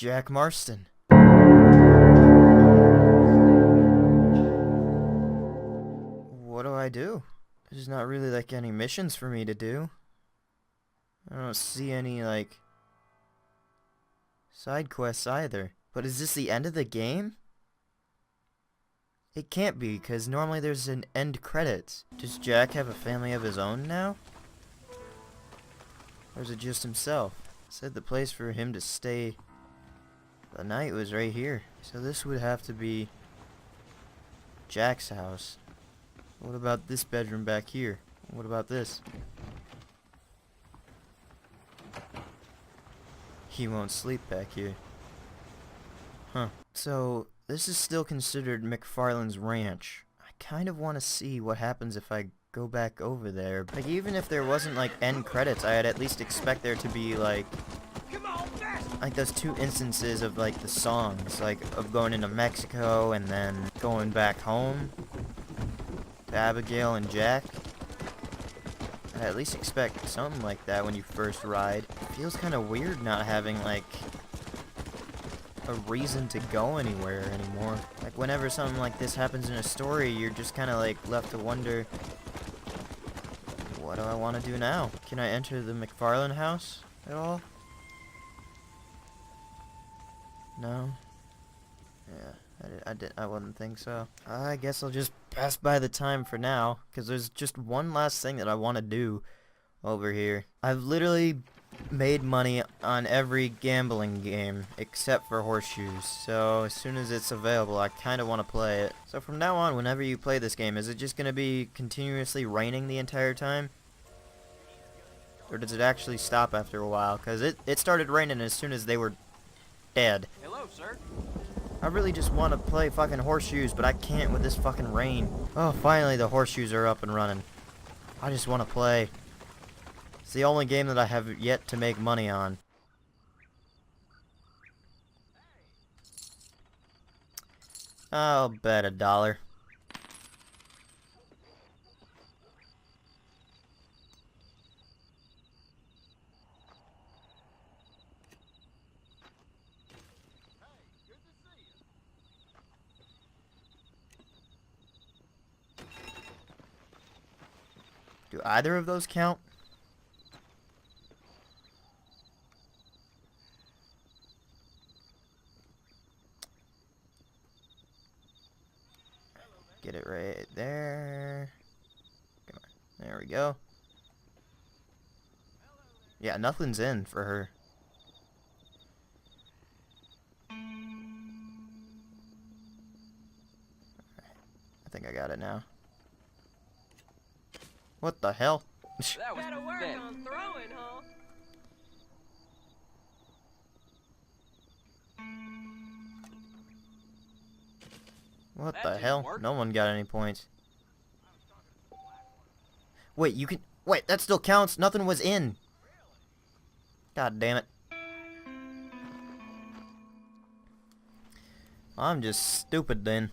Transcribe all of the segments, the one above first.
Jack Marston. What do I do? There's not really like any missions for me to do. I don't see any like side quests either. But is this the end of the game? It can't be, because normally there's an end credits. Does Jack have a family of his own now? Or is it just himself? It said the place for him to stay the night was right here. So this would have to be Jack's house. What about this bedroom back here? What about this? He won't sleep back here. Huh. So, this is still considered McFarlane's ranch. I kind of want to see what happens if I go back over there. Like, even if there wasn't, like, end credits, I'd at least expect there to be, like those two instances of, like, the songs. Like, of going into Mexico and then going back home to Abigail and Jack. I'd at least expect something like that when you first ride. It feels kind of weird not having, like, a reason to go anywhere anymore. Like, whenever something like this happens in a story, you're just kind of, like, left to wonder, what do I want to do now? Can I enter the McFarlane house at all? No? Yeah, I wouldn't think so. I guess I'll just pass by the time for now, because there's just one last thing that I want to do over here. I've literally made money on every gambling game except for horseshoes, so as soon as it's available I kind of want to play it. So from now on, whenever you play this game, is it just going to be continuously raining the entire time? Or does it actually stop after a while? Because it started raining as soon as they were dead. Hello, sir. I really just want to play fucking horseshoes, but I can't with this fucking rain. Oh, finally the horseshoes are up and running. I just want to play. It's the only game that I have yet to make money on. I'll bet $1. Do either of those count? Get it right there. Come on. There we go. Yeah, nothing's in for her. I think I got it now. What the hell? That was Better work pathetic. on throwing, huh? What That the didn't hell? work. No one got any points. Wait, you can... Wait, that still counts? Nothing was in. God damn it. I'm just stupid then.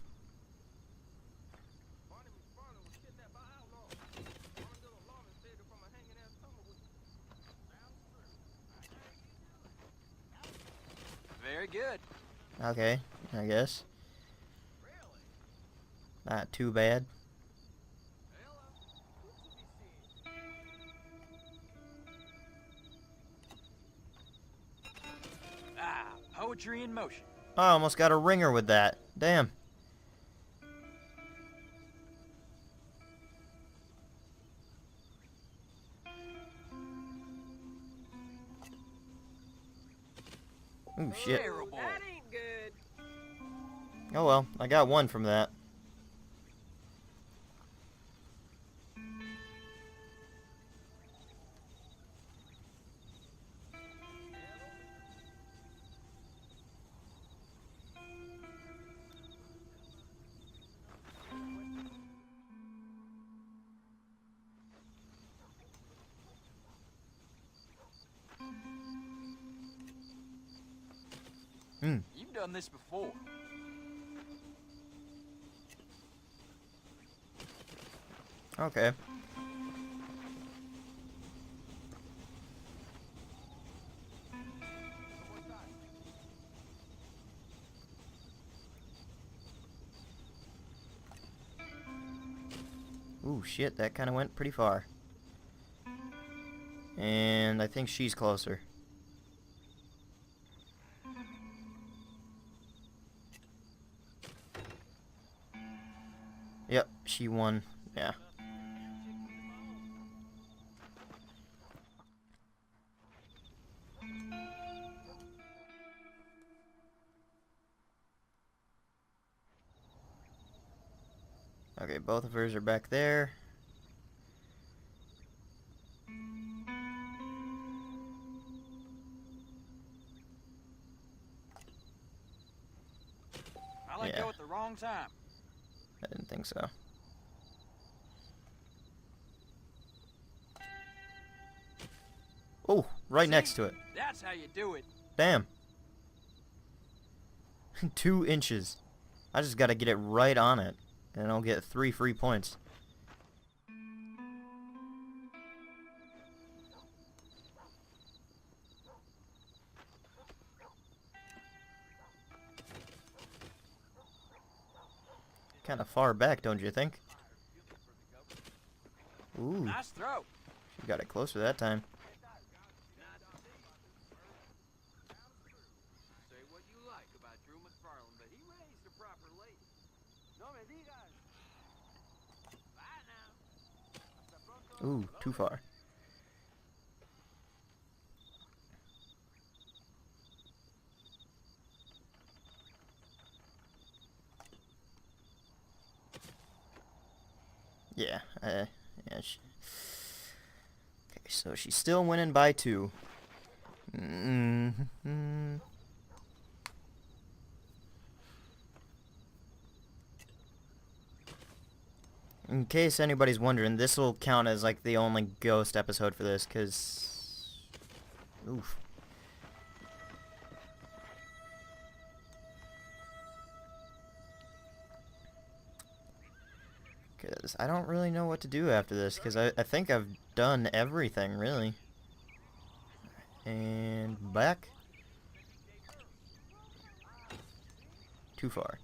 Very good. Okay, I guess. Not too bad. Ah, poetry in motion. I almost got a ringer with that. Damn. Ooh, shit. Terrible. That ain't good. Oh well, I got one from that. You've done this before. Okay. Ooh, shit, that kind of went pretty far. And I think she's closer. Yep, she won. Yeah. Okay, both of hers are back there. I let Yeah. go at the wrong time. I didn't think so. Oh, right See? next to it. That's how you do it. Damn. 2 inches. I just gotta get it right on it, and I'll get 3 free points. Kind of far back, don't you think? Ooh, Nice throw. she got it closer that time. Say what you like about Drew McFarland, but he raised a proper lady. No me digas. Bye now. Ooh, too far. Yeah, yeah. Okay, so she's still winning by 2. In case anybody's wondering, this will count as like the only ghost episode for this, cause oof. Cause I don't really know what to do after this, cause I think I've done everything really. And back. Too far.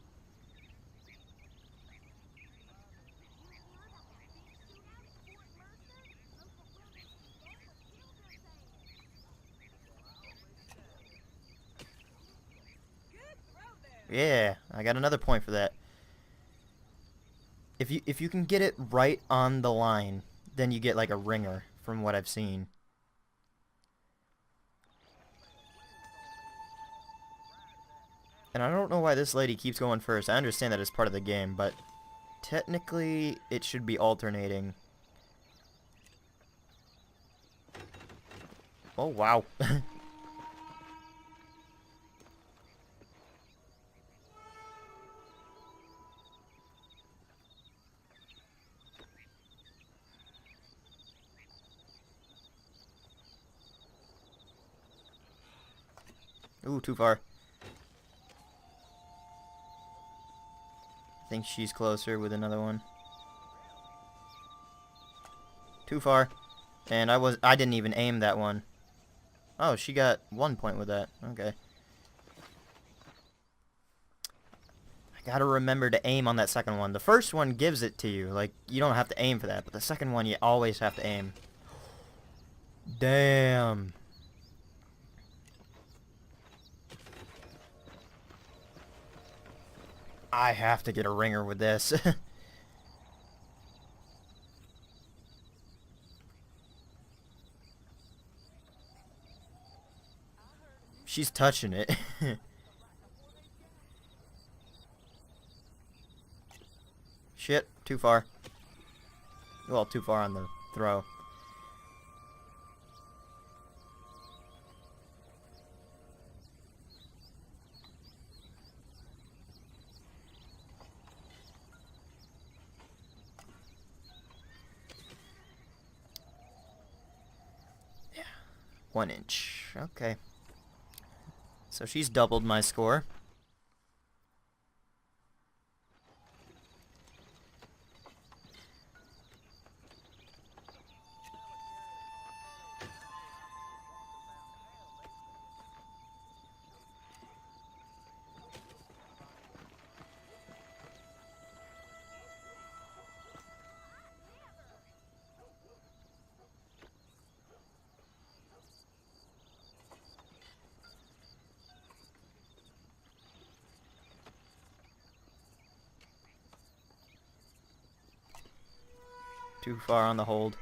Yeah, I got another point for that. If you can get it right on the line, then you get like a ringer from what I've seen. And I don't know why this lady keeps going first. I understand that it's part of the game, but technically it should be alternating. Oh, wow. Ooh, too far. I think she's closer with another one. Too far. And I didn't even aim that one. Oh, she got 1 point with that. Okay. I gotta remember to aim on that second one. The first one gives it to you. Like, you don't have to aim for that. But the second one, you always have to aim. Damn. I have to get a ringer with this. She's touching it. Shit, too far. Well, too far on the throw. Yeah, 1 inch. Okay. So she's doubled my score. Too far on the hold.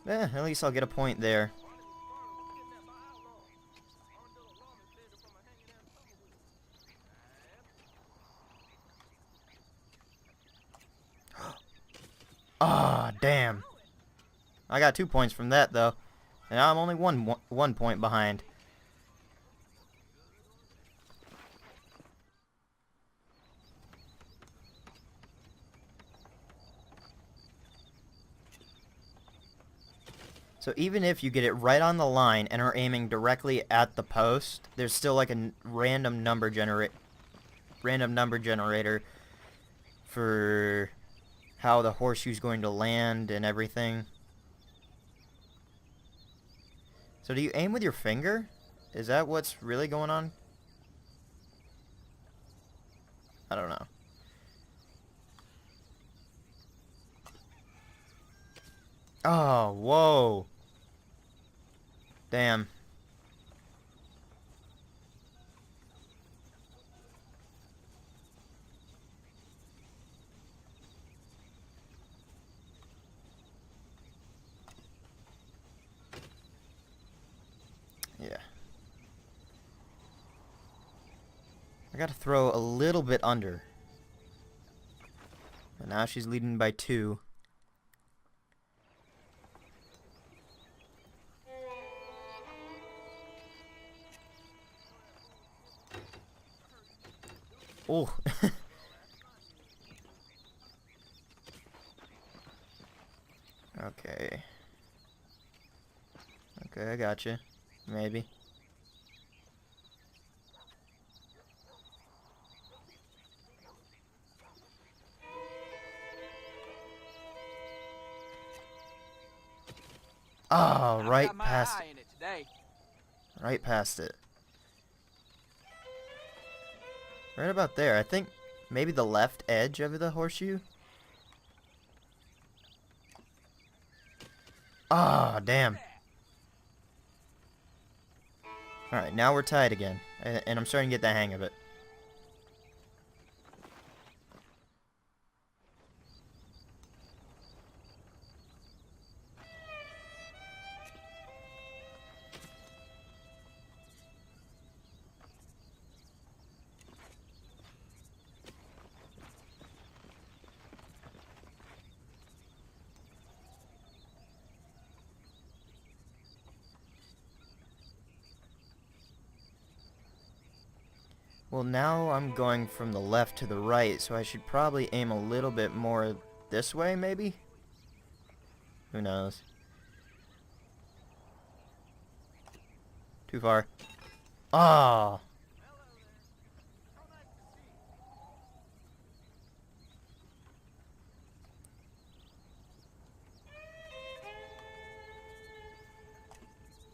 At least I'll get a point there. Ah, damn. I got 2 points from that, though. And I'm only one point behind. So even if you get it right on the line and are aiming directly at the post, there's still like a random number generator for how the horseshoe's going to land and everything. So do you aim with your finger? Is that what's really going on? I don't know. Oh, whoa. Damn. Yeah. I gotta throw a little bit under. And now she's leading by 2. Oh. Okay. Okay, I gotcha. Maybe. Oh, right past it. Right past it. Right about there. I think maybe the left edge of the horseshoe. Ah, damn. Alright, now we're tied again. And I'm starting to get the hang of it. Well, now I'm going from the left to the right, so I should probably aim a little bit more this way, maybe? Who knows? Too far. Oh!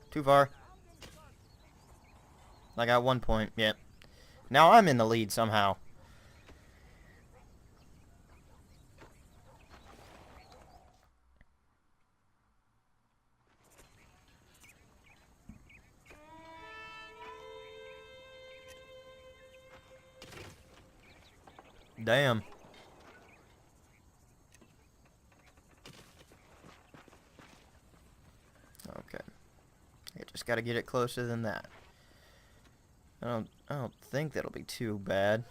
Too far. I got 1 point. Yep. Now I'm in the lead somehow. Damn. Okay. I just gotta get it closer than that. I don't think that'll be too bad.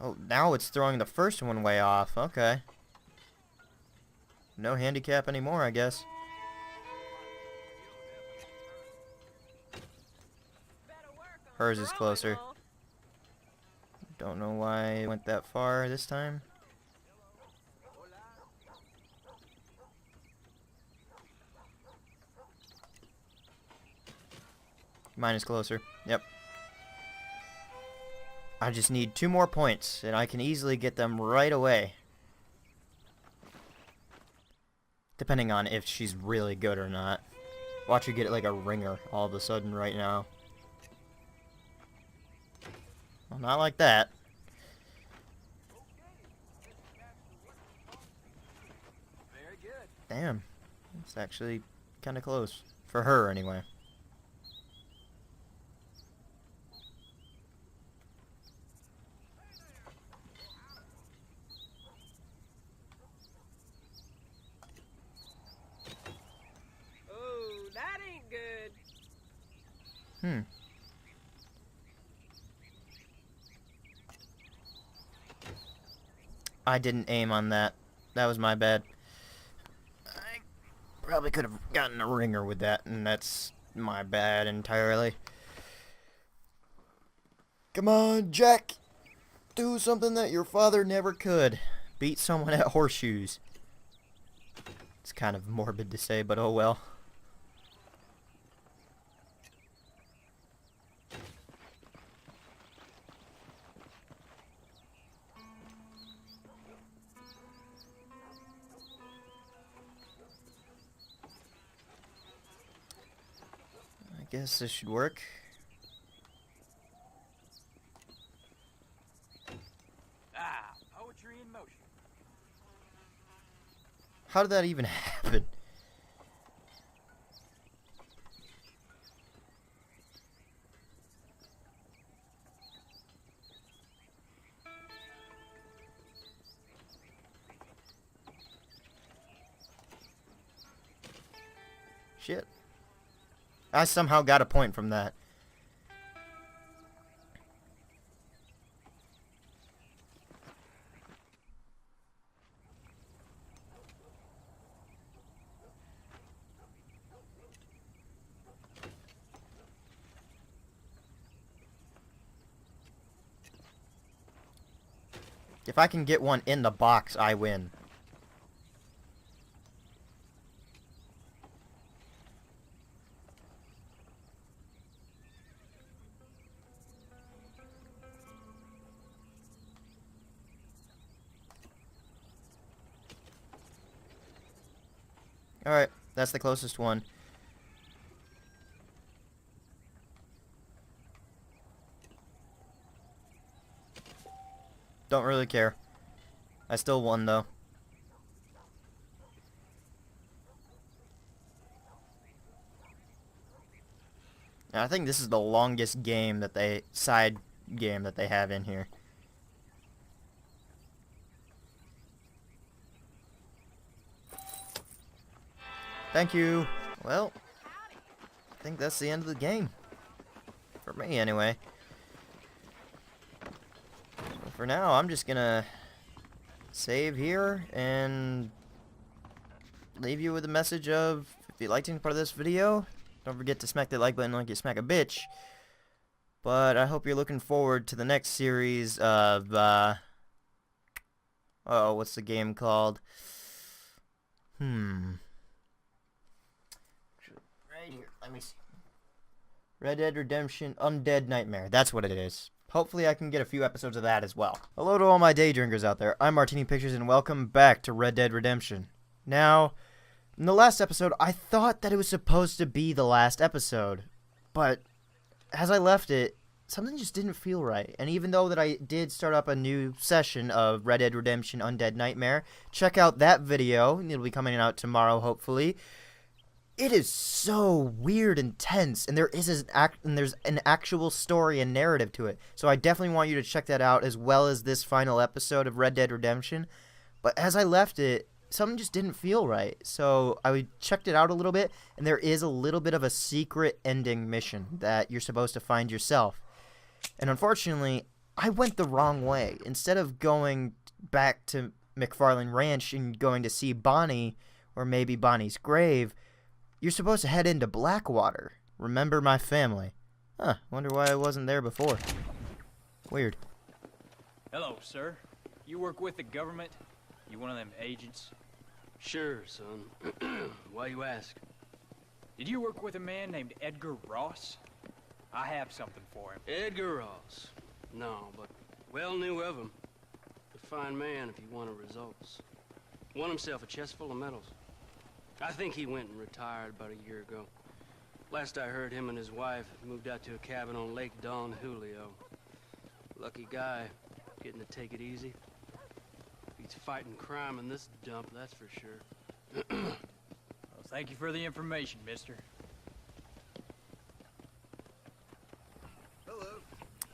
Oh, now it's throwing the first one way off. Okay. No handicap anymore, I guess. Hers is closer. Don't know why it went that far this time. Mine is closer. Yep. I just need 2 more points, and I can easily get them right away. Depending on if she's really good or not. Watch her get like a ringer all of a sudden right now. Well, not like that. Very good. Damn. It's actually kind of close. For her, anyway. I didn't aim on that. That was my bad. I probably could have gotten a ringer with that, and that's my bad entirely. Come on, Jack! Do something that your father never could. Beat someone at horseshoes. It's kind of morbid to say, but oh well. I guess this should work. Ah, poetry in motion. How did that even happen? Shit. I somehow got a point from that. If I can get one in the box, I win. Alright, that's the closest one. Don't really care. I still won, though. And I think this is the longest game that side game that they have in here. Thank you. Well, I think that's the end of the game. For me, anyway. So for now, I'm just gonna save here and leave you with a message of, if you liked any part of this video, don't forget to smack that like button like you smack a bitch. But I hope you're looking forward to the next series of, oh, what's the game called? Right here, let me see. Red Dead Redemption Undead Nightmare. That's what it is. Hopefully I can get a few episodes of that as well. Hello to all my day drinkers out there. I'm MartiniPictures and welcome back to Red Dead Redemption. Now, in the last episode, I thought that it was supposed to be the last episode. But as I left it, something just didn't feel right. And even though that I did start up a new session of Red Dead Redemption Undead Nightmare, check out that video. It'll be coming out tomorrow, hopefully. It is so weird and tense, and there's an actual story and narrative to it. So I definitely want you to check that out, as well as this final episode of Red Dead Redemption. But as I left it, something just didn't feel right. So I checked it out a little bit, and there is a little bit of a secret ending mission that you're supposed to find yourself. And unfortunately, I went the wrong way. Instead of going back to McFarlane Ranch and going to see Bonnie, or maybe Bonnie's grave, you're supposed to head into Blackwater. Remember my family. Huh, wonder why I wasn't there before. Weird. Hello, sir. You work with the government? You one of them agents? Sure, son. Why you ask? Did you work with a man named Edgar Ross? I have something for him. Edgar Ross. No, but well knew of him. A fine man if he wanted results. Won himself a chest full of medals. I think he went and retired about a year ago. Last I heard, him and his wife moved out to a cabin on Lake Don Julio. Lucky guy, getting to take it easy. He's fighting crime in this dump, that's for sure. Well, thank you for the information, mister.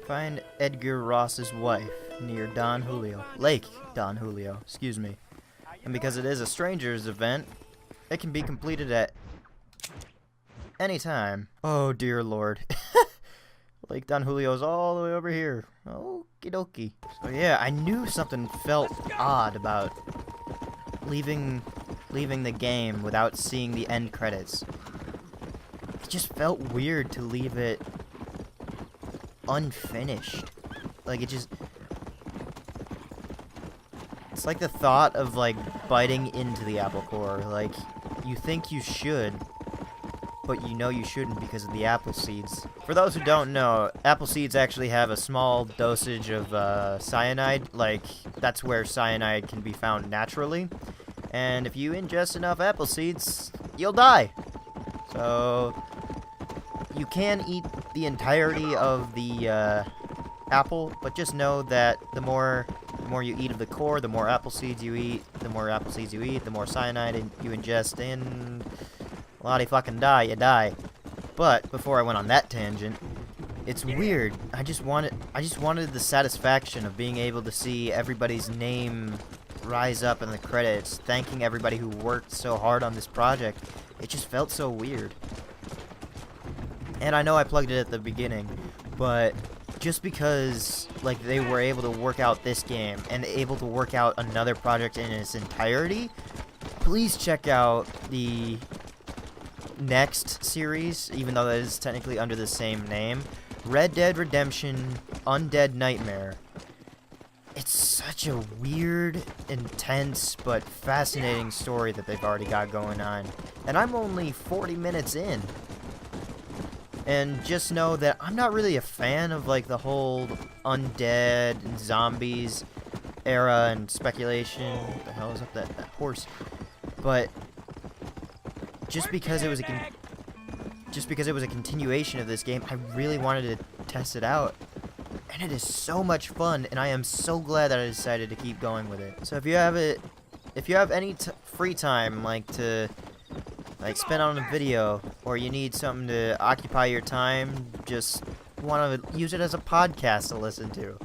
Find Edgar Ross's wife near Don Julio. Lake Don Julio, excuse me. And because it is a stranger's event, it can be completed at any time. Oh dear lord. Lake Don Julio's all the way over here. Okie dokie. So yeah, I knew something felt odd about leaving the game without seeing the end credits. It just felt weird to leave it unfinished. Like it just... It's like the thought of like biting into the apple core. Like you think you should, but you know you shouldn't because of the apple seeds. For those who don't know, apple seeds actually have a small dosage of cyanide. Like, that's where cyanide can be found naturally. And if you ingest enough apple seeds, you'll die. So, you can eat the entirety of the apple, but just know that the more you eat of the core, the more apple seeds you eat, the more apple seeds you eat, the more cyanide you ingest, and lottie fucking die, you die. But before I went on that tangent, it's weird. I just wanted the satisfaction of being able to see everybody's name rise up in the credits, thanking everybody who worked so hard on this project. It just felt so weird. And I know I plugged it at the beginning, but just because like they were able to work out this game and able to work out another project in its entirety, please check out the next series, even though that is technically under the same name, Red Dead Redemption Undead Nightmare. It's such a weird, intense, but fascinating story that they've already got going on. And I'm only 40 minutes in. And just know that I'm not really a fan of like the whole undead and zombies era and speculation. What the hell is up that horse? But just because it was a continuation of this game, I really wanted to test it out. And it is so much fun, and I am so glad that I decided to keep going with it. So if you have any free time, like to spend on a video, or you need something to occupy your time, just want to use it as a podcast to listen to,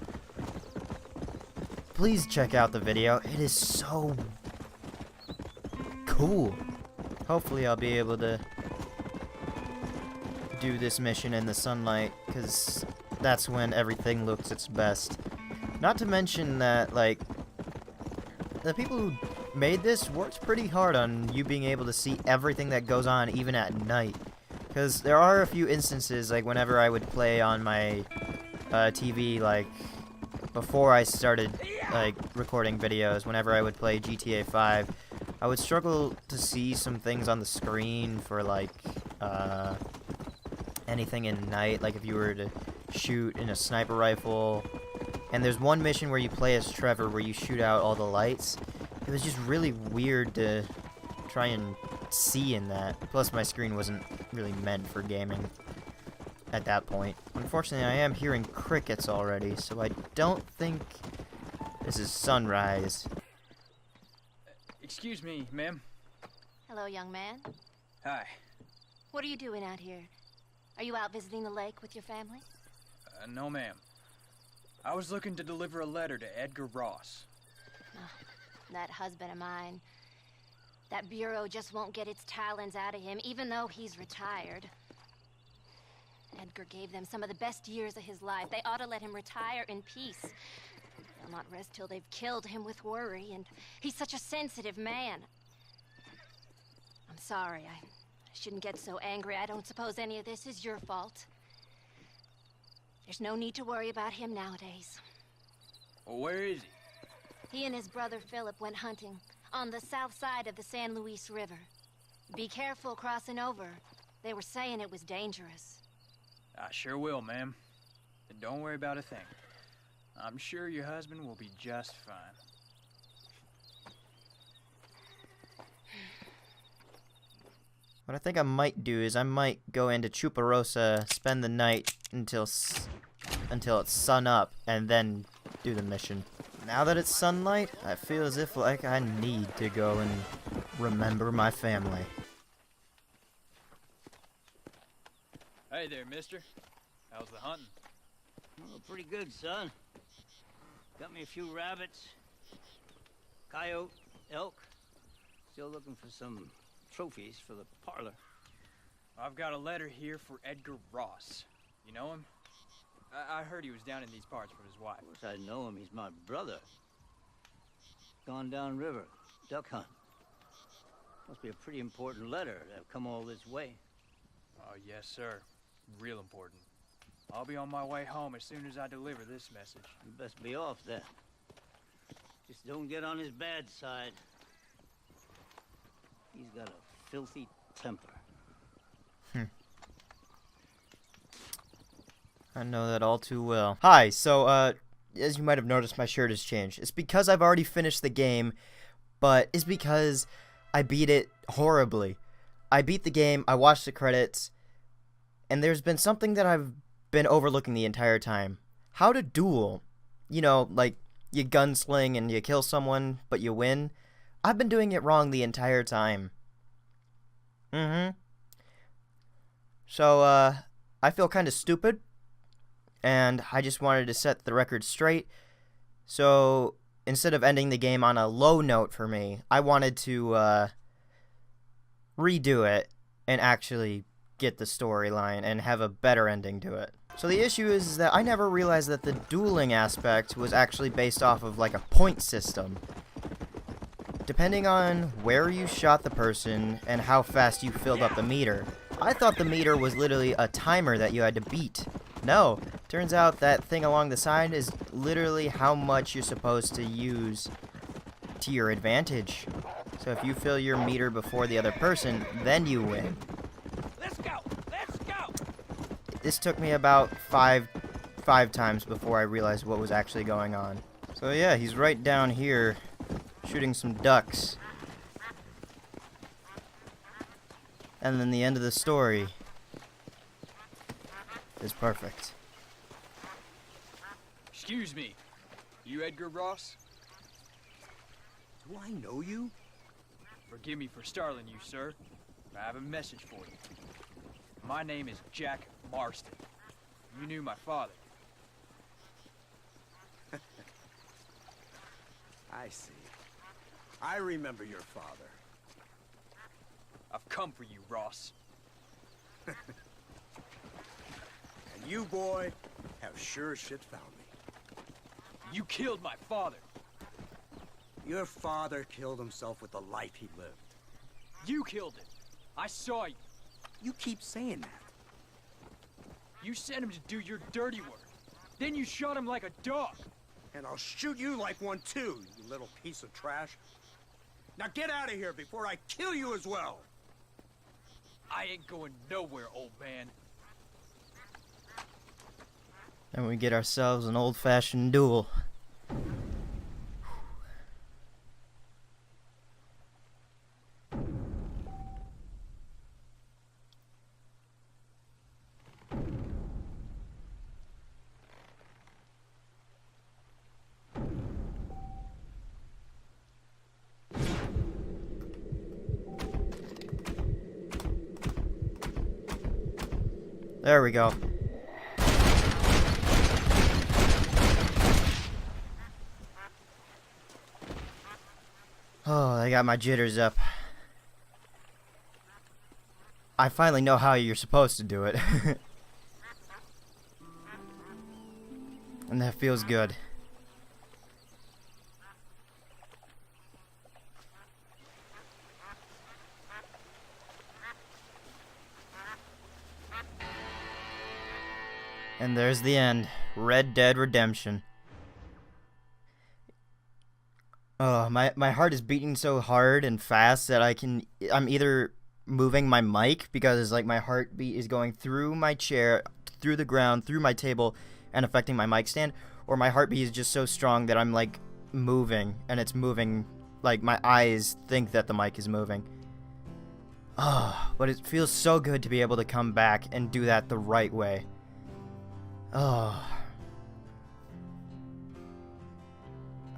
please check out the video. It is so cool. Hopefully I'll be able to do this mission in the sunlight, because that's when everything looks its best. Not to mention that, like, the people who made this worked pretty hard on you being able to see everything that goes on even at night. Because there are a few instances, like whenever I would play on my TV, like before I started like recording videos, whenever I would play GTA 5, I would struggle to see some things on the screen for like anything in night, like if you were to shoot in a sniper rifle. And there's one mission where you play as Trevor where you shoot out all the lights. It was just really weird to try and see in that. Plus my screen wasn't really meant for gaming at that point. Unfortunately, I am hearing crickets already, so I don't think this is sunrise. Excuse me, ma'am. Hello, young man. Hi. What are you doing out here? Are you out visiting the lake with your family? No, ma'am. I was looking to deliver a letter to Edgar Ross. That husband of mine. That bureau just won't get its talons out of him, even though he's retired. Edgar gave them some of the best years of his life. They ought to let him retire in peace. They'll not rest till they've killed him with worry, and he's such a sensitive man. I'm sorry, I shouldn't get so angry. I don't suppose any of this is your fault. There's no need to worry about him nowadays. Well, where is he? He and his brother Philip went hunting on the south side of the San Luis River. Be careful crossing over. They were saying it was dangerous. I sure will, ma'am. And don't worry about a thing. I'm sure your husband will be just fine. What I think I might do is I might go into Chuparosa, spend the night until it's sun up, and then do the mission. Now that it's sunlight, I feel as if like I need to go and remember my family. Hey there, mister. How's the hunting? Oh, pretty good, son. Got me a few rabbits, coyote, elk. Still looking for some trophies for the parlor. I've got a letter here for Edgar Ross. You know him? I heard he was down in these parts with his wife. Of course I know him. He's my brother. Gone down river, duck hunt. Must be a pretty important letter to have come all this way. Oh, yes, sir. Real important. I'll be on my way home as soon as I deliver this message. You best be off then. Just don't get on his bad side. He's got a filthy temper. I know that all too well. Hi, so, as you might have noticed, my shirt has changed. It's because I've already finished the game, but it's because I beat it horribly. I beat the game, I watched the credits, and there's been something that I've been overlooking the entire time. How to duel. You know, like, you gunsling and you kill someone, but you win. I've been doing it wrong the entire time. So, I feel kind of stupid, and I just wanted to set the record straight. So, instead of ending the game on a low note for me, I wanted to, redo it and actually get the storyline and have a better ending to it. So the issue is that I never realized that the dueling aspect was actually based off of like a point system. Depending on where you shot the person and how fast you filled up the meter. I thought the meter was literally a timer that you had to beat. No, turns out that thing along the side is literally how much you're supposed to use to your advantage. So if you fill your meter before the other person, then you win. Let's go! Let's go! This took me about five times before I realized what was actually going on. So yeah, he's right down here shooting some ducks. And then the end of the story is perfect. Excuse me. You Edgar Ross? Do I know you? Forgive me for startling you, sir. I have a message for you. My name is Jack Marston. You knew my father. I see. I remember your father. I've come for you, Ross. And you, boy, have sure as shit found me. You killed my father. Your father killed himself with the life he lived. You killed him. I saw you. You keep saying that. You sent him to do your dirty work. Then you shot him like a dog. And I'll shoot you like one too, you little piece of trash. Now get out of here before I kill you as well. I ain't going nowhere, old man. And we get ourselves an old-fashioned duel. There we go. Oh, I got my jitters up. I finally know how you're supposed to do it. And that feels good. And there's the end. Red Dead Redemption. Oh, my heart is beating so hard and fast that I'm either moving my mic because like my heartbeat is going through my chair, through the ground, through my table, and affecting my mic stand, or my heartbeat is just so strong that I'm like moving, and it's moving, like my eyes think that the mic is moving. Oh, but it feels so good to be able to come back and do that the right way. Oh.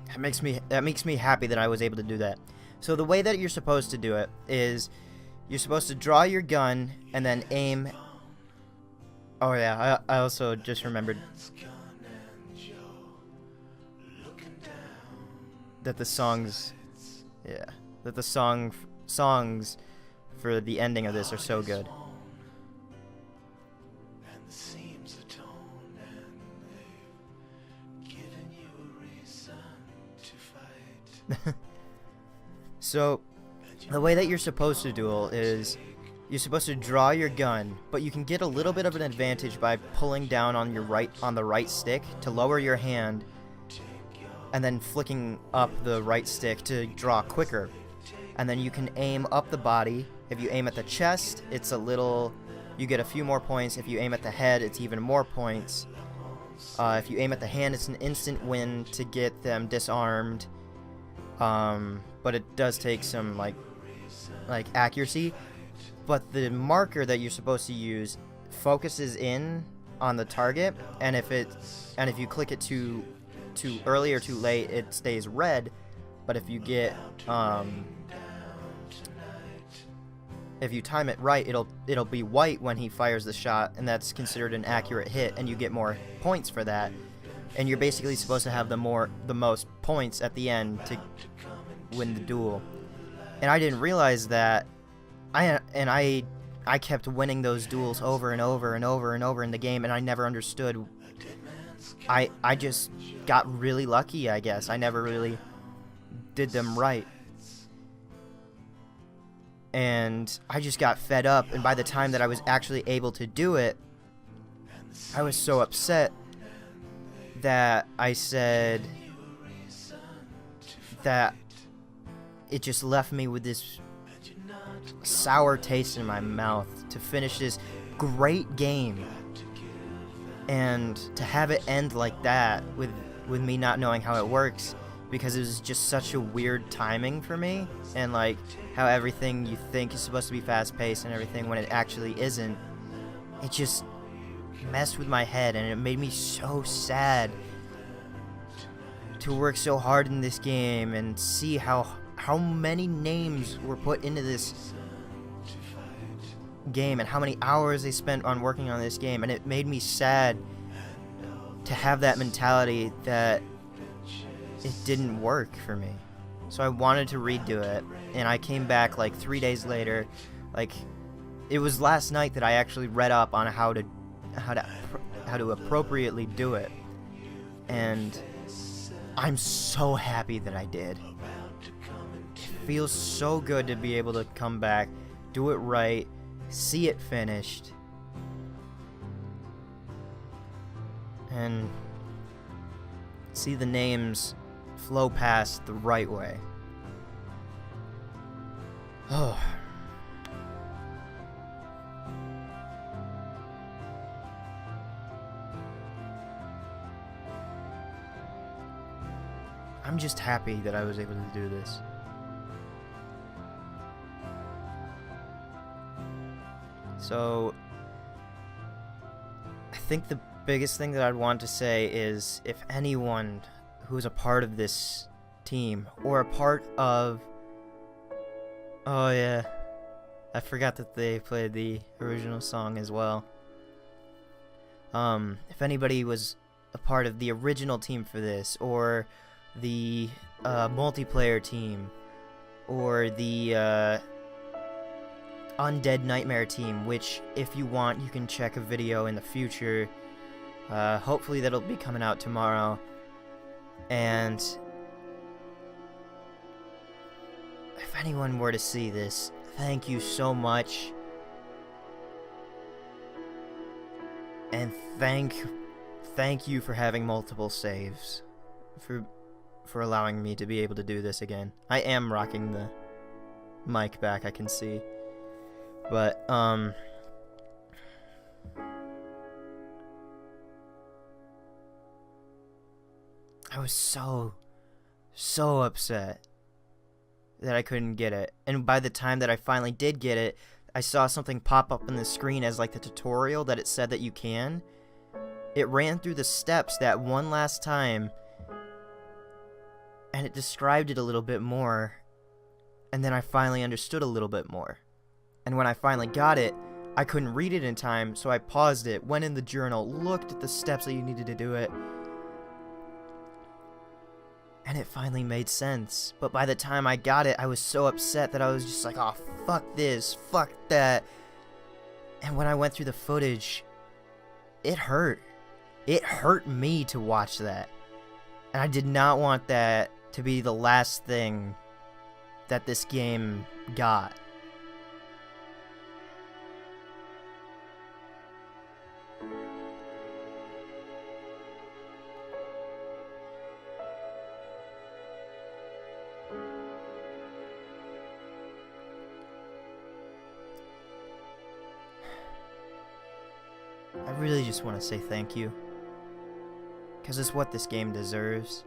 That makes me happy that I was able to do that. So the way that you're supposed to do it is you're supposed to draw your gun and then aim. Oh yeah, I also just remembered that the songs songs for the ending of this are so good. So, the way that you're supposed to duel is you're supposed to draw your gun, but you can get a little bit of an advantage by pulling down on the right stick to lower your hand, and then flicking up the right stick to draw quicker. And then you can aim up the body. If you aim at the chest, you get a few more points. If you aim at the head, it's even more points. If you aim at the hand, it's an instant win to get them disarmed. But it does take some like accuracy. But the marker that you're supposed to use focuses in on the target, and if you click it too early or too late, it stays red. But if you time it right, it'll be white when he fires the shot, and that's considered an accurate hit, and you get more points for that. And you're basically supposed to have the most points at the end to win the duel. And I didn't realize that. I kept winning those duels over and over and over and over in the game, and I never understood. I just got really lucky, I guess. I never really did them right. And I just got fed up, and by the time that I was actually able to do it, I was so upset that I said that it just left me with this sour taste in my mouth to finish this great game, and to have it end like that with me not knowing how it works, because it was just such a weird timing for me, and like how everything you think is supposed to be fast-paced and everything when it actually isn't. It just messed with my head, and it made me so sad to work so hard in this game and see how many names were put into this game and how many hours they spent on working on this game. And it made me sad to have that mentality that it didn't work for me. So I wanted to redo it, and I came back like 3 days later. Like, it was last night that I actually read up on how to appropriately do it, and I'm so happy that I did. It feels so good to be able to come back, do it right, see it finished, and see the names flow past the right way. Oh. I'm just happy that I was able to do this. So, I think the biggest thing that I'd want to say is, if anyone who's a part of this team, or a part of... Oh yeah, I forgot that they played the original song as well. If anybody was a part of the original team for this, or the multiplayer team, or the Undead Nightmare team, which, if you want, you can check a video in the future. Hopefully that'll be coming out tomorrow. And if anyone were to see this, thank you so much. And thank you for having multiple saves. For allowing me to be able to do this again. I am rocking the mic back, I can see. But, I was so upset that I couldn't get it. And by the time that I finally did get it, I saw something pop up on the screen as like the tutorial that it said that you can. It ran through the steps that one last time, and it described it a little bit more, and then I finally understood a little bit more. And when I finally got it, I couldn't read it in time, so I paused it, went in the journal, looked at the steps that you needed to do it, and it finally made sense. But by the time I got it, I was so upset that I was just like, oh, fuck this, fuck that. And when I went through the footage, it hurt. It hurt me to watch that. And I did not want that to be the last thing that this game got. I really just want to say thank you, because it's what this game deserves.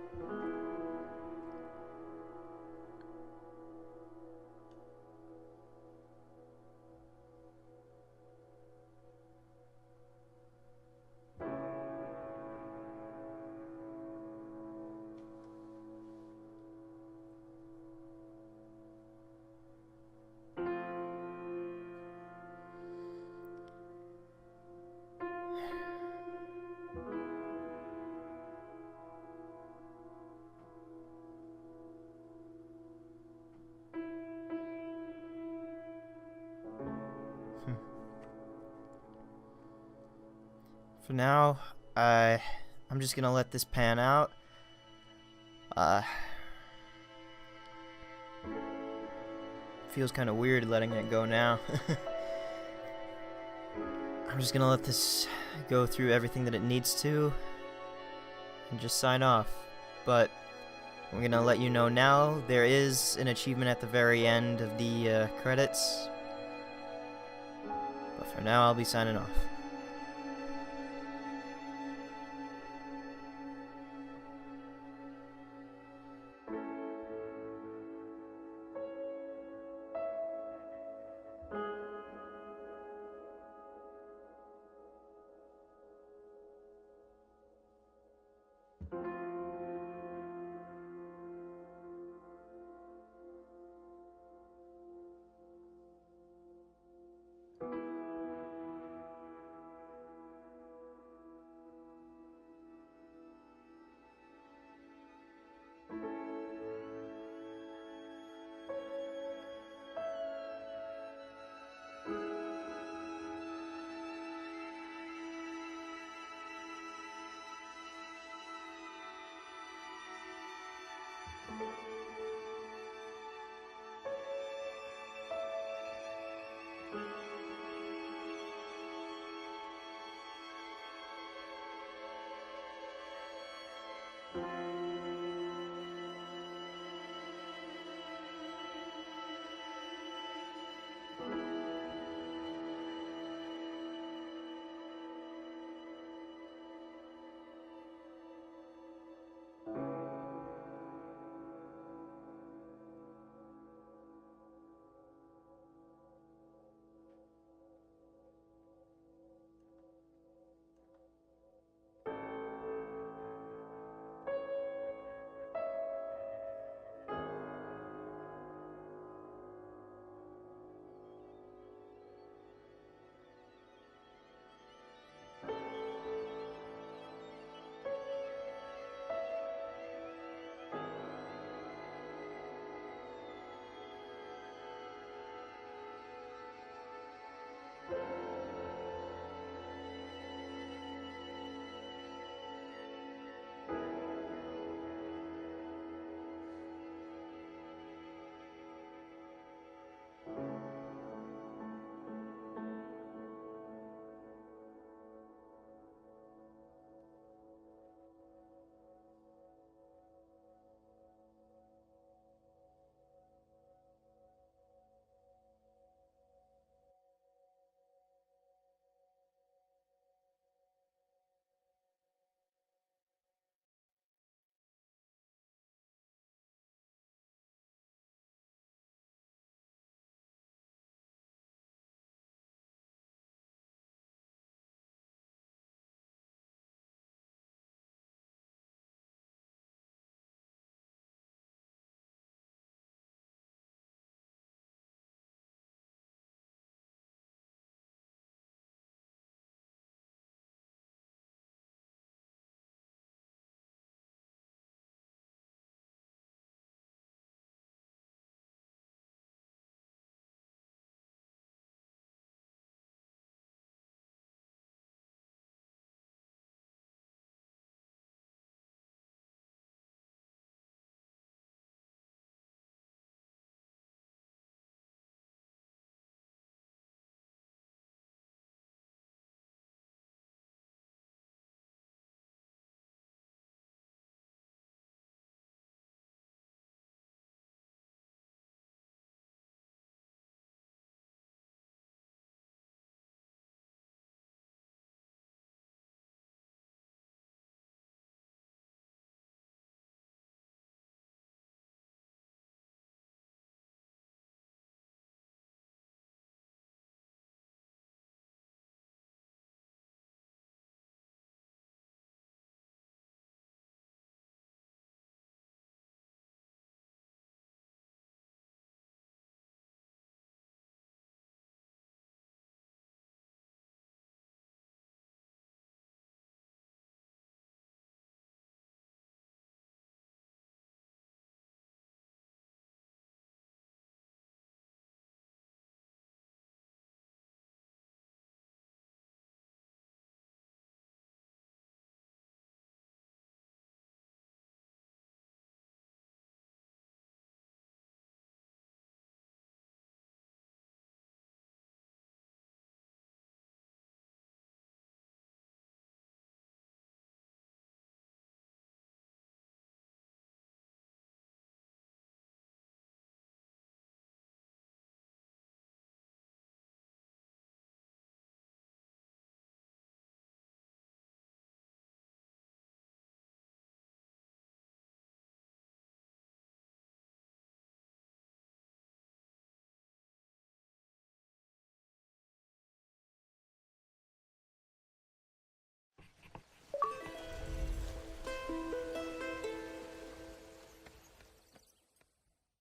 For now, I'm just gonna let this pan out. Feels kind of weird letting it go now. I'm just gonna let this go through everything that it needs to and just sign off. But I'm gonna let you know now, there is an achievement at the very end of the credits. But for now, I'll be signing off.